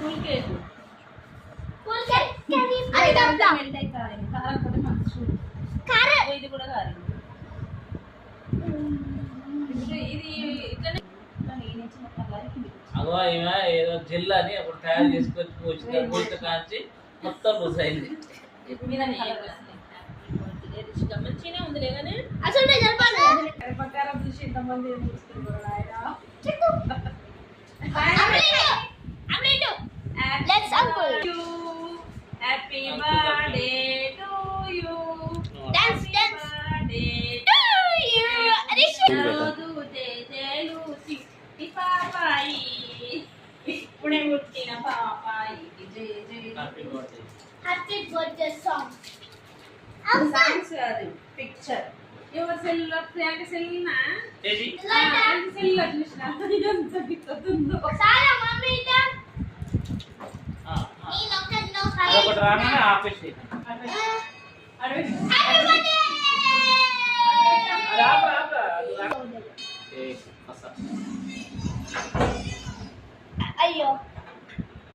Cool cake అది డబ్బా melt కారం కారం కూడా మంచి చూడు కారం ఇది కూడా కారం ఇది ఇట్లనే నేనే చిన్న కలర్కి అగో ఈమె ఏదో జెల్ అని అప్పుడు తయారు చేసుకొచ్చి పోసిన కాంచి మొత్తం పూసైంది. మీద కలర్ మంచిగానే ఉంది కానీ అసలు జరపాలి ప్రకారం చూసి ఇంతమంది చూస్తున్నారు ఆయన Let's uncle. Happy birthday to you. Dance, dance. Birthday To you. Addition. రోజు తేజేలు చిట్టి పాపాయి ఇప్పుడే పుట్టిన పాపాయి జయ జయ happy birthday. Happy birthday song. Songs అది పిక్చర్ ఎవరి సెల్లో ప్రియాంక సెల్నా ఏది సెల్లో చూసిన ఎంత దిక్కుతుందో Sara, mommy, dad. ఆ Nee, look at no అదొకటి రాగానే ఆపేసి Happy birthday. ఏ అసలు అయ్యో